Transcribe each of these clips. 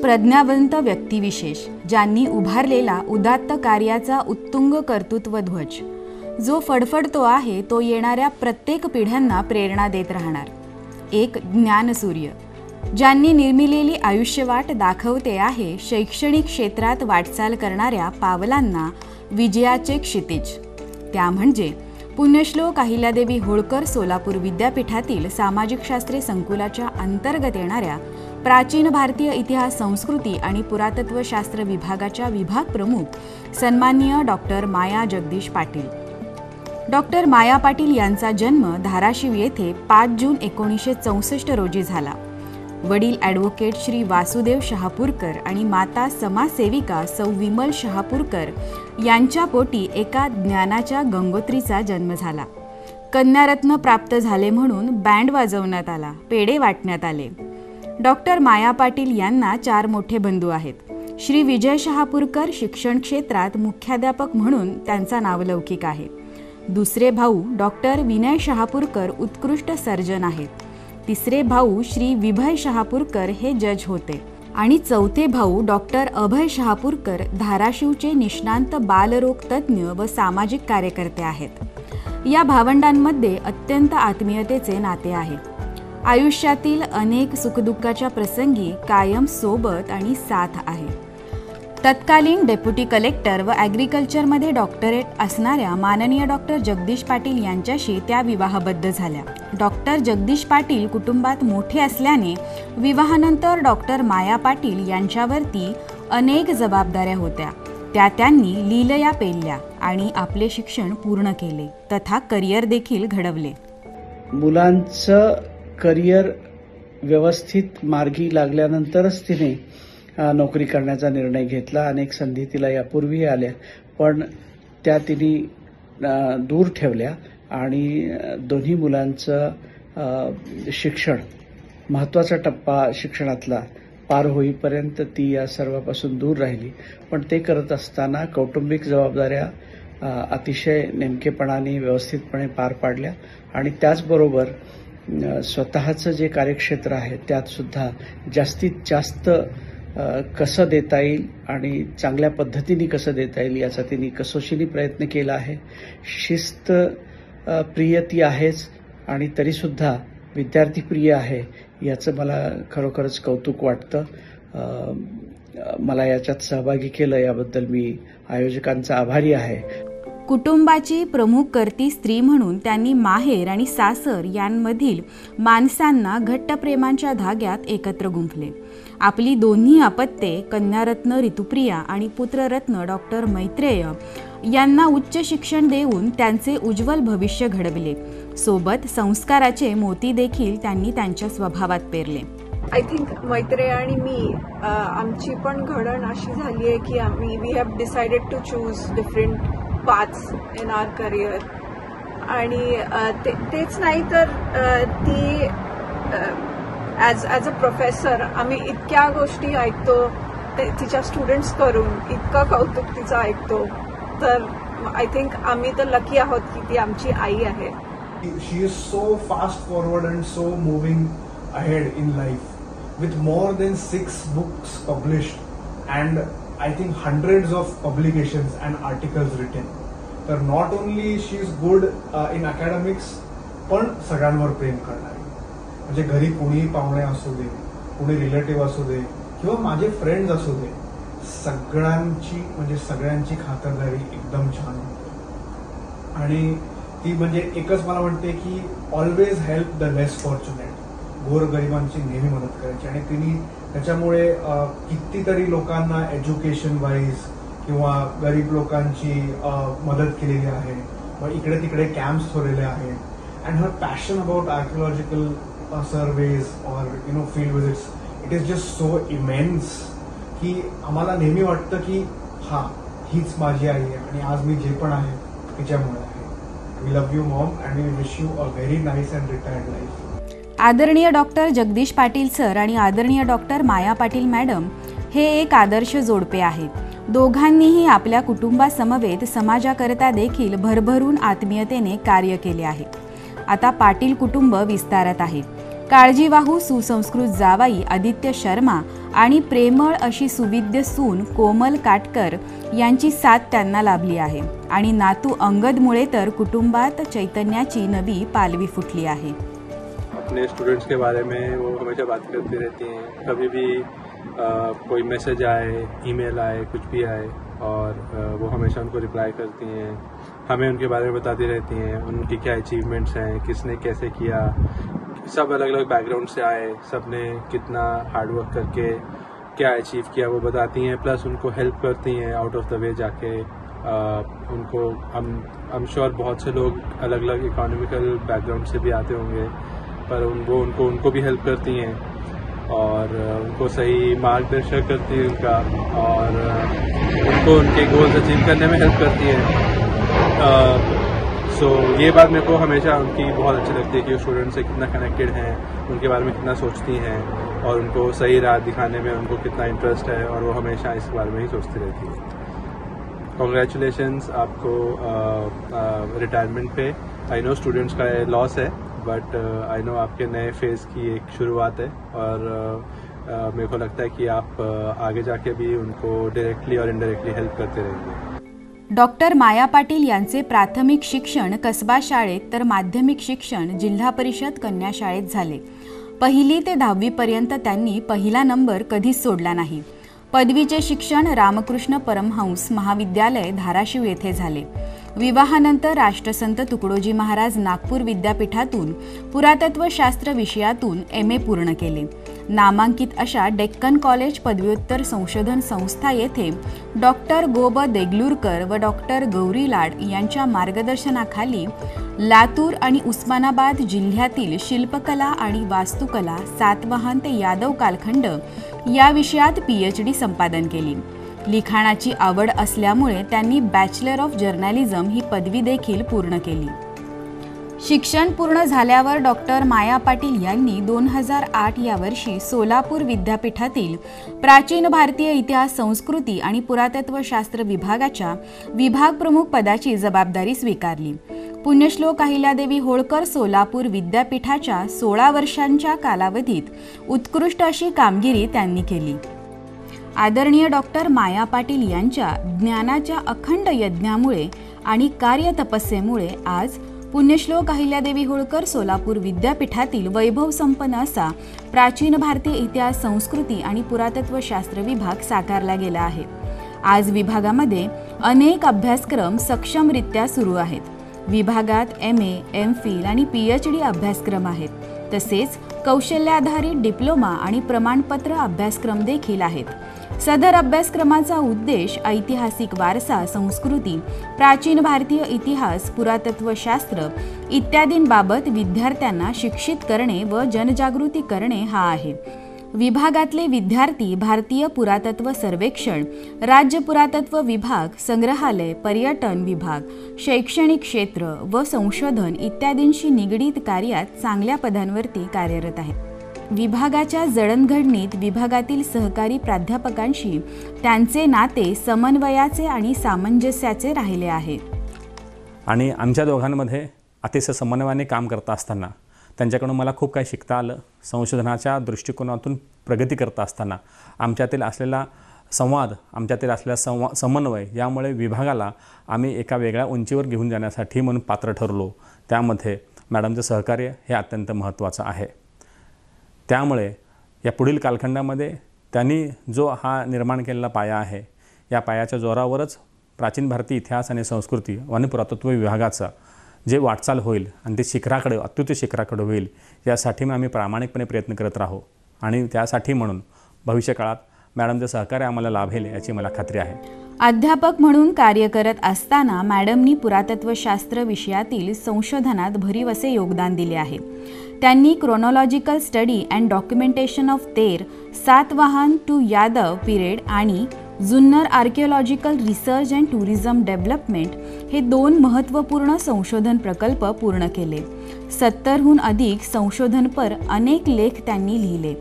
प्रज्ञावंत व्यक्तिविशेष ज्यांनी उभारलेला उदात्त कार्याचा उत्तुंग कर्तृत्व ध्वज, जो फडफडतो आहे तो येणाऱ्या प्रत्येक पिढ्यांना प्रेरणा देत राहणार. एक ज्ञानसूर्य ज्यांनी निर्मिलेली आयुष्यवाट दाखवते आहे शैक्षणिक क्षेत्रात वाटचाल करणाऱ्या पावलांना विजयाचे क्षितिज. त्या म्हणजे पुण्यश्लोक अहिल्यादेवी होळकर सोलापूर विद्यापीठातील सामाजिक शास्त्रे संकुलाच्या अंतर्गत येणाऱ्या प्राचीन भारतीय इतिहास, संस्कृती आणि पुरातत्वशास्त्र विभागाच्या विभाग प्रमुख सन्माननीय डॉक्टर माया जगदीश पाटील. डॉक्टर माया पाटील यांचा जन्म धाराशिव येथे 5 जून 1964 रोजी झाला. वडील ॲडव्होकेट श्री वासुदेव शहापूरकर आणि माता समाजसेविका सौ विमल शहापूरकर यांच्या पोटी एका ज्ञानाच्या गंगोत्रीचा जन्म झाला. कन्यारत्न प्राप्त झाले म्हणून बँड वाजवण्यात आला, पेढे वाटण्यात आले. डॉक्टर माया पाटील यांना 4 मोठे बंधू आहेत. श्री विजय शहापूरकर शिक्षण क्षेत्रात मुख्याध्यापक म्हणून त्यांचा नावलौकिक आहे. दुसरे भाऊ डॉक्टर विनय शहापूरकर उत्कृष्ट सर्जन आहेत. तिसरे भाऊ श्री विभय शहापूरकर हे जज होते आणि चौथे भाऊ डॉक्टर अभय शहापूरकर धाराशिवचे निष्णांत बालरोग तज्ज्ञ व सामाजिक कार्यकर्ते आहेत. या भावंडांमध्ये अत्यंत आत्मीयतेचे नाते आहे. आयुष्यातील अनेक सुखदुःखाच्या प्रसंगी कायम सोबत आणि साथ आहे. तत्कालीन डेप्युटी कलेक्टर व ॲग्रिकल्चरमध्ये डॉक्टरेट असणाऱ्या माननीय डॉक्टर जगदीश पाटील यांच्याशी त्या विवाहबद्ध झाल्या. डॉक्टर जगदीश पाटील कुटुंबात मोठे असल्याने विवाहानंतर डॉक्टर माया पाटील यांच्यावरती अनेक जबाबदाऱ्या होत्या. त्या त्यांनी लीलया पेलल्या आणि आपले शिक्षण पूर्ण केले तथा करिअर देखील घडवले. मुलांचं करिअर व्यवस्थित मार्गी लागल्यानंतरच तिने नोकरी करण्याचा निर्णय घेतला. अनेक संधी तिला यापूर्वी आल्या, पण त्या तिने दूर ठेवल्या आणि दोन्ही मुलांचं शिक्षण, महत्त्वाचा टप्पा शिक्षणातला पार होईपर्यंत ती या सर्वापासून दूर राहिली. पण ते करत असताना कौटुंबिक जबाबदाऱ्या अतिशय नेमकेपणाने व्यवस्थितपणे पार पाडल्या आणि त्याचबरोबर स्वतःचं जे कार्यक्षेत्र आहे त्यात सुद्धा जास्तीत जास्त कसं देता येईल आणि चांगल्या पद्धतीने कसं देता येईल याचा तिने कसोशीने प्रयत्न केला आहे. शिस्त प्रिय ती आहेच आणि तरीसुद्धा विद्यार्थी प्रिय आहे याचं मला खरोखरच कौतुक वाटतं. मला याच्यात सहभागी केलं याबद्दल मी आयोजकांचा आभारी आहे. कुटुंबाची प्रमुख कर्ती स्त्री म्हणून त्यांनी माहेर आणि सासर यांमधील माणसांना घट्ट प्रेमांच्या धाग्यात एकत्र गुंफले. आपली दोन्ही अपत्ये कन्यारत्न ऋतुप्रिया आणि पुत्ररत्न डॉक्टर मैत्रेय यांना उच्च शिक्षण देऊन त्यांचे उज्ज्वल भविष्य घडविले. सोबत संस्काराचे मोती देखील त्यांनी त्यांच्या स्वभावात पेरले. आय थिंक मैत्रेय आणि मी आमची पण घडण अशी झाली आहे की we have decided to choose different paths in our career. आणि तेच नाही तर ती ॲज अ प्रोफेसर आम्ही इतक्या गोष्टी ऐकतो तिच्या स्टुडंट्स करून, इतकं कौतुक तिचं ऐकतो. तर आय थिंक आम्ही तर लकी आहोत की ती आमची आई आहे. She is so fast forward and so moving ahead in life with more than 6 books published and I think hundreds of publications and articles written. तर not only she is good in academics पण सगळ्यांवर प्रेम करणारी. म्हणजे घरी कोणीही पाहुणे असू दे, कोणी रिलेटिव्ह असू दे किंवा माझे फ्रेंड्स असू दे, सगळ्यांची खातरदारी एकदम छान होते. आणि ती म्हणजे एकच मला म्हणते की always help the less fortunate. गोरगरिबांची नेहमी मदत करायची आणि तिने त्याच्यामुळे कितीतरी लोकांना एज्युकेशन वाईज किंवा गरीब लोकांची मदत केलेली आहे. मग इकडे तिकडे कॅम्प्स ठेवलेले आहेत. And her passion about archaeological surveys or field visits, it is just so immense की आम्हाला नेहमी वाटतं की हा हीच माझी आई आहे आणि आज मी जे पण आहे तिच्यामुळे आहे. We love you mom and we wish you a very nice and retired life. आदरणीय डॉक्टर जगदीश पाटील सर आणि आदरणीय डॉक्टर माया पाटील मॅडम हे एक आदर्श जोडपे आहेत. दोघांनीही आपल्या कुटुंबासमवेत समाजाकरता देखील भरभरून आत्मीयतेने कार्य केले आहे. आता पाटील कुटुंब विस्तारत आहे. काळजीवाहू सुसंस्कृत जावाई आदित्य शर्मा आणि प्रेमळ अशी सुविद्य सून कोमल काटकर यांची साथ त्यांना लाभली आहे आणि नातू अंगदमुळे तर कुटुंबात चैतन्याची नवी पालवी फुटली आहे। अपने स्टूडेंट्स के बारे में वो हमेशा बात करती रहती हैं, कभी भी कोई मैसेज आए, ईमेल आए, कुछ भी आए और वो हमेशा उनको रिप्लाई करती हैं, हमें उनके बारे में बताती रहती हैं, उनकी क्या अचीवमेंट्स हैं, किसने कैसे किया, सब अलग अलग बैकग्राउंड से आए, सब ने कितना हार्डवर्क करके क्या अचीव किया वो बताती हैं, प्लस उनको हेल्प करती हैं आउट ऑफ द वे जाके। उनको आई एम श्योर बहुत से लोग अलग अलग इकोनॉमिकल बैकग्राउंड से भी आते होंगे, पर वो उनको भी हेल्प करती हैं और उनको सही मार्गदर्शन करती है उनका, और उनको उनके गोल्स अचीव करने में हेल्प करती है। सो ये बात मेरे को हमेशा उनकी बहुत अच्छी लगती है कि वो स्टूडेंट से कितना कनेक्टेड हैं, उनके बारे में कितना सोचती हैं और उनको सही राह दिखाने में उनको कितना इंटरेस्ट है और वो हमेशा इस बारे में ही सोचती रहती है। कॉन्ग्रेचुलेशंस आपको retirement pay. I know students का लॉस है, बट आई नो आपके नए फेज़ की एक शुरुआत है और मेरे को लगता है कि आप आगे जाके भी उनको डायरेक्टली और इनडायरेक्टली हेल्प करते रहेंगे। डॉक्टर माया पाटील यांचे प्राथमिक शिक्षण कसबा शाळेत तर माध्यमिक शिक्षण जिल्हा परिषद कन्या शाळेत झाले। 1ली ते 10वी पर्यंत त्यांनी पहिला नंबर कधीच सोडला नाही। पदवीचे शिक्षण रामकृष्ण परमहंस महाविद्यालय धाराशिव येथे झाले। विवाहानंतर राष्ट्रसंत तुकडोजी महाराज नागपूर विद्यापीठातून पुरातत्वशास्त्र विषयातून MA पूर्ण केले। नामांकित अशा डेक्कन कॉलेज पदव्युत्तर संशोधन संस्था येथे डॉक्टर गोब देगलूरकर व डॉक्टर गौरी लाड यांच्या मार्गदर्शनाखाली लातूर आणि उस्मानाबाद जिल्ह्यातील शिल्पकला आणि वास्तुकला, सातवाहन ते यादव कालखंड या विषयात PhD संपादन केली। लिखाणाची आवड असल्यामुळे त्यांनी बॅचलर ऑफ जर्नलिझम ही पदवी देखील पूर्ण केली। शिक्षण पूर्ण झाल्यावर डॉक्टर माया पाटील यांनी 2008 या वर्षी सोलापूर विद्यापीठातील प्राचीन भारतीय इतिहास, संस्कृती आणि पुरातत्वशास्त्र विभागाच्या विभाग प्रमुख पदाची जबाबदारी स्वीकारली। पुण्यश्लोक अहिल्यादेवी होळकर सोलापूर विद्यापीठाच्या 16 वर्षांच्या कालावधीत उत्कृष्ट अशी कामगिरी त्यांनी केली। आदरणीय डॉक्टर माया पाटील यांच्या ज्ञानाच्या अखंड यज्ञामुळे आणि कार्यतपस्येमुळे आज पुण्यश्लोक अहिल्यादेवी होळकर सोलापूर विद्यापीठातील वैभव संपन्न असा प्राचीन भारतीय इतिहास, संस्कृती आणि पुरातत्वशास्त्र विभाग साकारला गेला आहे। आज विभागामध्ये अनेक अभ्यासक्रम सक्षमरित्या सुरू आहेत। विभागात MA, MPhil आणि PhD अभ्यासक्रम आहेत। तसेच कौशल्याधारित डिप्लोमा आणि प्रमाणपत्र अभ्यासक्रम देखील आहेत। सदर अभ्यासक्रमाचा उद्देश ऐतिहासिक वारसा, संस्कृती, प्राचीन भारतीय इतिहास, पुरातत्वशास्त्र इत्यादींबाबत विद्यार्थ्यांना शिक्षित करणे व जनजागृती करणे हा आहे। विभागातले विद्यार्थी भारतीय पुरातत्व सर्वेक्षण, राज्य पुरातत्व विभाग, संग्रहालय, पर्यटन विभाग, शैक्षणिक क्षेत्र व संशोधन इत्यादींशी निगडीत कार्यात चांगल्या पदांवरती कार्यरत आहेत। विभागाच्या जडणघडणीत विभागातील सहकारी प्राध्यापकांशी त्यांचे नाते समन्वयाचे आणि सामंजस्याचे राहिले आहे। आणि आमच्या दोघांमध्ये अतिशय समन्वयाने काम करत असताना त्यांच्याकडून मला खूप काही शिकता आलं। संशोधनाच्या दृष्टिकोनातून प्रगती करत असताना आमच्यातील असलेला संवाद, आमच्यातील असलेला समन्वय यामुळे विभागाला आम्ही एका वेगळ्या उंचीवर घेऊन जाण्यासाठी म्हणून पात्र ठरलो। त्यामध्ये मॅडमचं सहकार्य हे अत्यंत महत्त्वाचं आहे। त्यामुळे या पुढील कालखंडामध्ये त्यांनी जो हा निर्माण केलेला पाया आहे, या पायाच्या जोरावरच प्राचीन भारतीय इतिहास आणि संस्कृती आणि पुरातत्व विभागाचा जे वाटचाल होईल आणि ते शिखराकडे, अत्युच्च शिखराकडे होईल, यासाठी आम्ही प्रामाणिकपणे प्रयत्न करत राहू आणि त्यासाठी म्हणून भविष्यकाळात मॅडमचं सहकार्य आम्हाला लाभेल याची मला खात्री आहे। अध्यापक म्हणून कार्य करत असताना मॅडमनी पुरातत्वशास्त्र विषयातील संशोधनात भरीव असे योगदान दिले आहे। त्यांनी chronological study and documentation of Ter, Satavahana to Yadav period आणि Junnar archaeological research and tourism development हे 2 महत्त्वपूर्ण संशोधन प्रकल्प पूर्ण केले। 70हून अधिक संशोधनपर अनेक लेख त्यांनी लिहिले।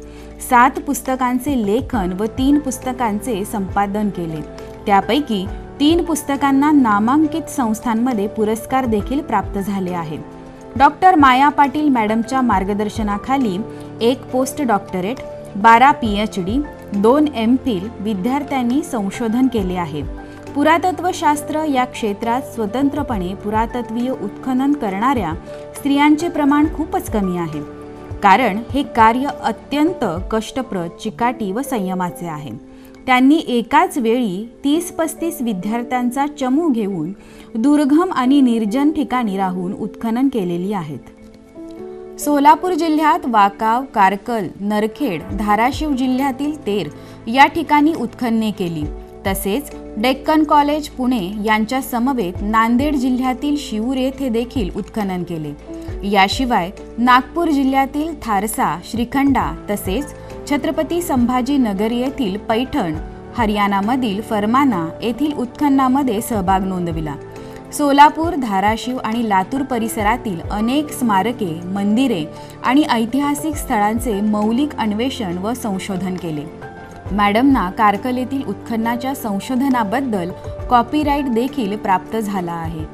7 पुस्तकांचे लेखन व 3 पुस्तकांचे संपादन केले। त्यापैकी 3 पुस्तकांना नामांकित संस्थांमध्ये पुरस्कार देखील प्राप्त झाले आहेत। डॉक्टर माया पाटील मॅडमच्या मार्गदर्शनाखाली 1 पोस्ट डॉक्टरेट, 12 PhD, 2 MPhil विद्यार्थ्यांनी संशोधन केले आहे. पुरातत्वशास्त्र या क्षेत्रात स्वतंत्रपणे पुरातत्वीय उत्खनन करणाऱ्या स्त्रियांचे प्रमाण खूपच कमी आहे, कारण हे कार्य अत्यंत कष्टप्रद, चिकाटी व संयमाचे आहे. त्यांनी एकाच वेळी 30-35 विद्यार्थ्यांचा चमू घेऊन दुर्गम आणि निर्जन ठिकाणी राहून उत्खनन केलेली आहेत. सोलापूर जिल्ह्यात वाकाव, कारकल, नरखेड, धाराशिव जिल्ह्यातील तेर या ठिकाणी उत्खनने केली. तसेच डेक्कन कॉलेज पुणे यांच्या समवेत नांदेड जिल्ह्यातील शिऊर येथे देखील उत्खनन केले. याशिवाय नागपूर जिल्ह्यातील थारसा, श्रीखंडा तसेच छत्रपती संभाजी नगर येथील पैठण, हरियाणामधील फरमाना येथील उत्खननामध्ये सहभाग नोंदविला. सोलापूर, धाराशिव आणि लातूर परिसरातील अनेक स्मारके, मंदिरे आणि ऐतिहासिक स्थळांचे मौलिक अन्वेषण व संशोधन केले. मॅडमना कारकल येथील उत्खननाच्या संशोधनाबद्दल कॉपीराईट देखील प्राप्त झाला आहे.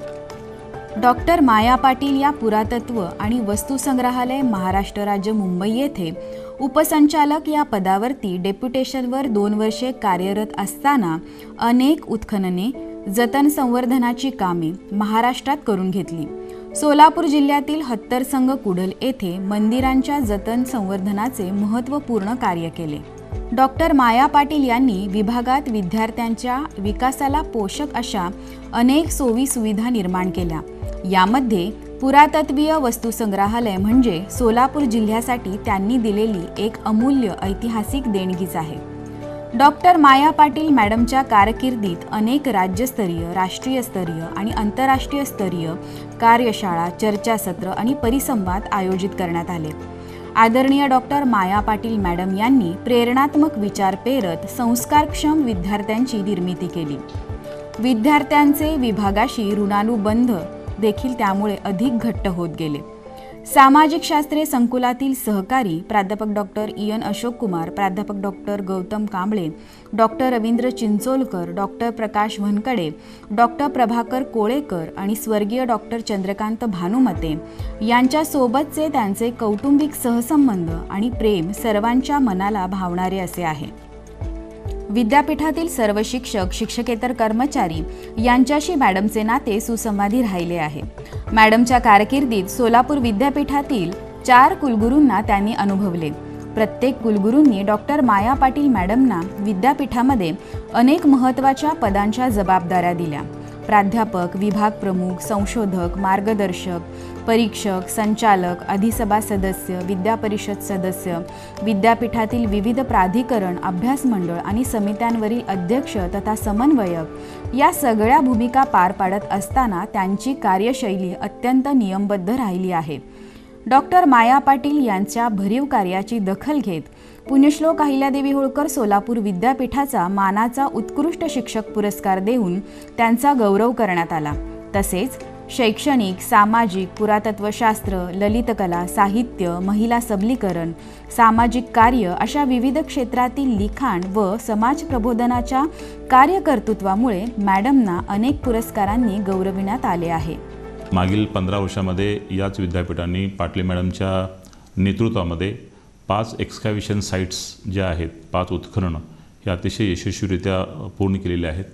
डॉक्टर माया पाटील या पुरातत्व आणि वस्तुसंग्रहालय, महाराष्ट्र राज्य, मुंबई येथे उपसंचालक या पदावरती डेप्युटेशनवर 2 वर्षे कार्यरत असताना अनेक उत्खनने, जतन संवर्धनाची कामे महाराष्ट्रात करून घेतली. सोलापूर जिल्ह्यातील हत्तरसंग कुडल येथे मंदिरांच्या जतन संवर्धनाचे महत्त्वपूर्ण कार्य केले. डॉक्टर माया पाटील यांनी विभागात विद्यार्थ्यांच्या विकासाला पोषक अशा अनेक सोयी सुविधा निर्माण केल्या. यामध्ये पुरातत्वीय वस्तुसंग्रहालय म्हणजे सोलापूर जिल्ह्यासाठी त्यांनी दिलेली एक अमूल्य ऐतिहासिक देणगीच आहे. डॉक्टर माया पाटील मॅडमच्या कारकिर्दीत अनेक राज्यस्तरीय, राष्ट्रीय स्तरीय आणि आंतरराष्ट्रीय स्तरीय कार्यशाळा, चर्चासत्र आणि परिसंवाद आयोजित करण्यात आले. आदरणीय डॉक्टर माया पाटील मॅडम यांनी प्रेरणात्मक विचार पेरत संस्कारक्षम विद्यार्थ्यांची निर्मिती केली. विद्यार्थ्यांचे विभागाशी ऋणानुबंध देखील त्यामुळे अधिक घट्ट होत गेले. सामाजिक शास्त्रे संकुलातील सहकारी प्राध्यापक डॉक्टर इयन अशोक कुमार, प्राध्यापक doctor Gautam Kamble, doctor Ravindra Chincholkar, doctor Prakash Wankhede, doctor Prabhakar Kolekar आणि स्वर्गीय डॉक्टर चंद्रकांत भानुमते यांच्यासोबतचे त्यांचे कौटुंबिक सहसंबंध आणि प्रेम सर्वांच्या मनाला भावणारे असे आहे. विद्यापीठातील सर्व शिक्षक, शिक्षकेतर कर्मचारी यांच्याशी मॅडमचे नाते सुसंवादी राहिले आहे. मॅडमच्या कारकिर्दीत सोलापूर विद्यापीठातील 4 कुलगुरूंना त्यांनी अनुभवले. प्रत्येक कुलगुरूंनी डॉक्टर माया पाटील मॅडमना विद्यापीठामध्ये अनेक महत्त्वाच्या पदांच्या जबाबदाऱ्या दिल्या. प्राध्यापक, विभाग प्रमुख, संशोधक, मार्गदर्शक, परीक्षक, संचालक, अधिसभा सदस्य, विद्यापरिषद सदस्य, विद्यापीठातील विविध प्राधिकरण, अभ्यास मंडळ आणि समित्यांवरील अध्यक्ष तथा समन्वयक या सगळ्या भूमिका पार पाडत असताना त्यांची कार्यशैली अत्यंत नियमबद्ध राहिली आहे. डॉक्टर माया पाटील यांच्या भरीव कार्याची दखल घेत पुण्यश्लोक अहिल्यादेवी होळकर सोलापूर विद्यापीठाचा मानाचा उत्कृष्ट शिक्षक पुरस्कार देऊन त्यांचा गौरव करण्यात आला. तसेच शैक्षणिक, सामाजिक, पुरातत्वशास्त्र, ललितकला, साहित्य, महिला सबलीकरण, सामाजिक कार्य अशा विविध क्षेत्रातील लिखाण व समाज प्रबोधनाच्या कार्यकर्तृत्वामुळे मॅडमना अनेक पुरस्कारांनी गौरविण्यात आले आहे. मागील 15 वर्षामध्ये याच विद्यापीठांनी पाटले मॅडमच्या नेतृत्वामध्ये 5 एक्स्कॅव्हेशन साईट्स ज्या आहेत, 5 उत्खननं हे अतिशय यशस्वीरित्या पूर्ण केलेले आहेत.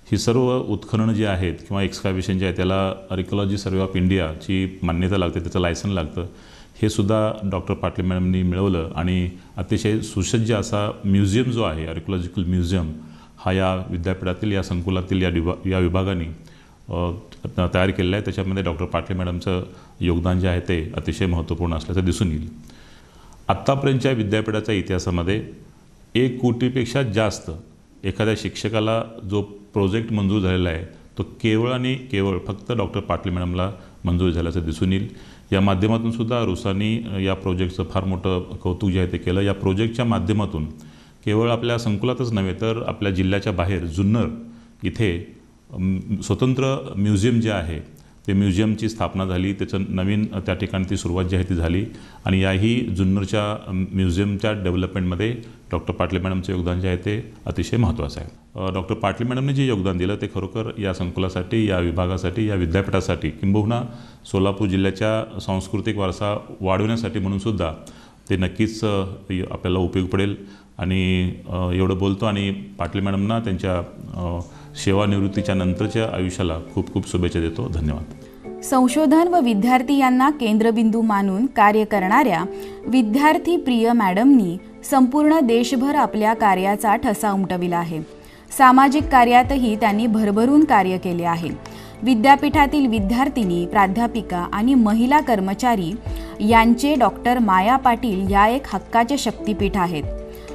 ही सर्व उत्खननं जी आहेत किंवा एक्स्कॅव्हेशन जे आहे त्याला आर्किओलॉजी सर्वे ऑफ इंडियाची मान्यता लागते, त्याचं लायसन लागतं. हे सुद्धा डॉक्टर पाटले मॅडमनी मिळवलं आणि अतिशय सुसज्ज असा म्युझियम जो आहे, आर्किओलॉजिकल म्युझियम, हा या विद्यापीठातील या संकुलातील या विभागाने तयार केलेला आहे. त्याच्यामध्ये डॉक्टर पाटले मॅडमचं योगदान जे आहे ते अतिशय महत्त्वपूर्ण असल्याचं दिसून येईल. आत्तापर्यंतच्या विद्यापीठाच्या इतिहासामध्ये 1 कोटीपेक्षा जास्त एखाद्या शिक्षकाला जो प्रोजेक्ट मंजूर झालेला आहे तो केवळ आणि केवळ फक्त डॉक्टर पाटले मॅडमला मंजूर झाल्याचं दिसून येईल. या माध्यमातून सुद्धा रुसांनी या प्रोजेक्टचं फार मोठं कौतुक जे आहे ते केलं. या प्रोजेक्टच्या माध्यमातून केवळ आपल्या संकुलातच नव्हे तर आपल्या जिल्ह्याच्या बाहेर जुन्नर इथे स्वतंत्र म्युझियम जे आहे ते म्युझियमची स्थापना झाली. त्याचं नवीन त्या ठिकाणी ती सुरुवात जी आहे ती झाली आणि याही जुन्नरच्या म्युझियमच्या डेव्हलपमेंटमध्ये डॉक्टर पाटले मॅडमचं योगदान जे आहे ते अतिशय महत्त्वाचं आहे. डॉक्टर पाटले मॅडमने जे योगदान दिलं ते खरोखर या संकुलासाठी, या विभागासाठी, या विद्यापीठासाठी किंबहुना सोलापूर जिल्ह्याच्या सांस्कृतिक वारसा वाढवण्यासाठी म्हणून सुद्धा ते नक्कीच आपल्याला उपयोग पडेल. आणि एवढं बोलतो आणि पाटील मॅडमना त्यांच्या सेवानिवृत्तीच्या नंतरच्या आयुष्याला खूप खूप शुभेच्छा देतो. धन्यवाद. संशोधन व विद्यार्थी यांना केंद्रबिंदू मानून कार्य करणाऱ्या विद्यार्थी प्रिय मॅडमनी संपूर्ण देशभर आपल्या कार्याचा ठसा उमटविला आहे. सामाजिक कार्यातही त्यांनी भरभरून कार्य केले आहे. विद्यापीठातील विद्यार्थिनी, प्राध्यापिका आणि महिला कर्मचारी यांचे डॉक्टर माया पाटील या एक हक्काचे शक्तिपीठ आहेत.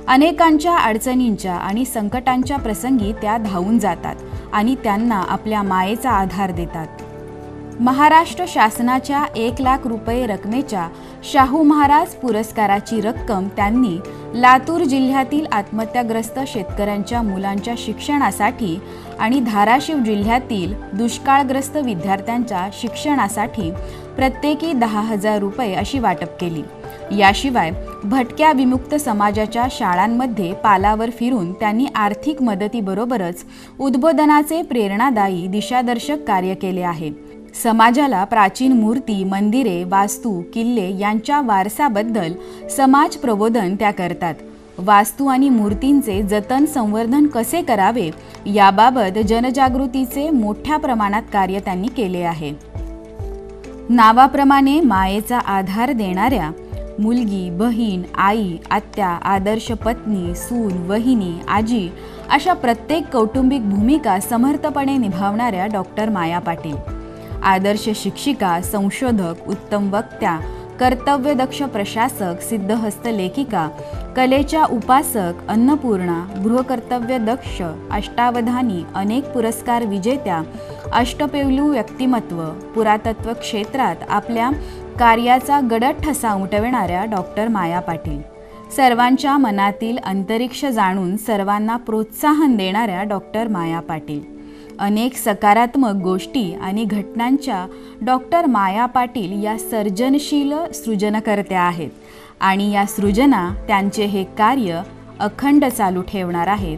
अनेकांच्या अडचणींच्या आणि संकटांच्या प्रसंगी त्या धावून जातात आणि त्यांना आपल्या मायेचा आधार देतात. महाराष्ट्र शासनाच्या 1 लाख रुपये रकमेच्या शाहू महाराज पुरस्काराची रक्कम त्यांनी लातूर जिल्ह्यातील आत्महत्याग्रस्त शेतकऱ्यांच्या मुलांच्या शिक्षणासाठी आणि धाराशिव जिल्ह्यातील दुष्काळग्रस्त विद्यार्थ्यांच्या शिक्षणासाठी प्रत्येकी 10,000 रुपये अशी वाटप केली. याशिवाय भटक्या विमुक्त समाजाच्या शाळांमध्ये पालावर फिरून त्यांनी आर्थिक मदतीबरोबरच उद्बोधनाचे प्रेरणादायी दिशादर्शक कार्य केले आहे. समाजाला प्राचीन मूर्ती, मंदिरे, वास्तू, किल्ले यांच्या वारसाबद्दल समाज प्रबोधन त्या करतात. वास्तू आणि मूर्तींचे जतन संवर्धन कसे करावे याबाबत जनजागृतीचे मोठ्या प्रमाणात कार्य त्यांनी केले आहे. नावाप्रमाणे मायेचा आधार देणाऱ्या मुलगी, बहीण, आई, आत्या, आदर्श पत्नी, सून, वहिनी, आजी अशा प्रत्येक कौटुंबिक भूमिका समर्थपणे निभावणाऱ्या डॉक्टर माया पाटील. आदर्श शिक्षिका, संशोधक, उत्तम वक्त्या, कर्तव्यदक्ष प्रशासक, सिद्धहस्त लेखिका, कलेच्या उपासक, अन्नपूर्णा, गृहकर्तव्यदक्ष, अष्टावधानी, अनेक पुरस्कार विजेत्या, अष्टपैलू व्यक्तिमत्व, पुरातत्व क्षेत्रात आपल्या कार्याचा गडद ठसा उमटविणाऱ्या डॉक्टर माया पाटील. सर्वांच्या मनातील अंतरिक्ष जाणून सर्वांना प्रोत्साहन देणाऱ्या डॉक्टर माया पाटील. अनेक सकारात्मक गोष्टी आणि घटनांच्या डॉक्टर माया पाटील या सर्जनशील सृजनकर्त्या आहेत आणि या सृजना त्यांचे हे कार्य अखंड चालू ठेवणार आहेत.